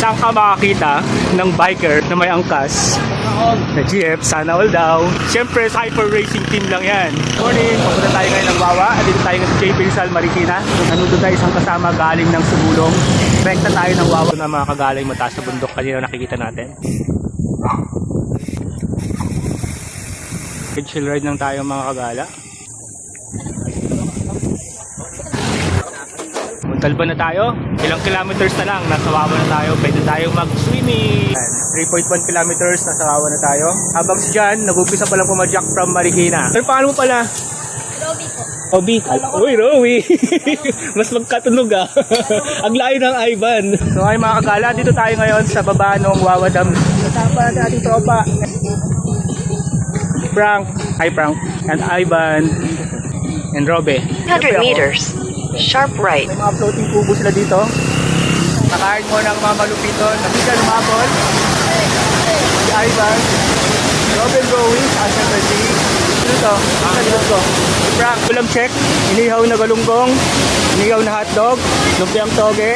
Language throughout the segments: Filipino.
Saan ka makakita ng biker na may angkas na GF? Sana all daw. Siyempre, sa Hyper Racing Team lang yan. Morning, papunta tayo ngayon ng Wawa. Dito tayo ngayon sa JP Rizal, Marikina. Nandito tayo isang kasama galing ng Sumulong. Rekta tayo ng Wawa na mga kagaling mataas na bundok. Kanina nakikita natin. Chill ride lang tayo mga kagala. Muntalba na tayo. Ilang kilometers na lang. Nasa Wawa na tayo. Pwede tayo mag-swimming. 3.1 kilometers. Nasa Wawa na tayo. Habang si Jan, nag-upisa palang pumadyak from Marikina. Sir, paano mo pala? Roby po. Roby. Uy, Roby. Mas magkatunog ah. Ang layo ng Ivan. So ay mga kagala, dito tayo ngayon sa baba ng Wawa Dam. Kasama natin ating tropa. Frank. Hi Frank. And Ivan. And Robe. 100 meters. Sharp right. May mga floating kubo sila dito. Nakain mo ng mga malupiton. Nabigan umapol. Si Ivan. Robin Bowie. Siyempre si... Sino to? Sino to? Si Frank. Ulam check. Inihaw na galunggong. Inihaw na hotdog. Lumpiang toge.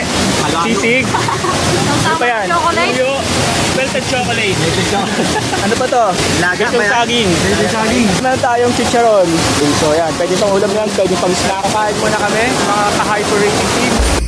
Sisig. Ano pa yan? Chocolate. Tuyo. Melted chocolate. Ano pa to? Gantong saging. Meron tayong chicharon. So yan. Pwede pang ulam yan. Pwede pang snack. Kain muna kami. Mga ka-hyper rating team.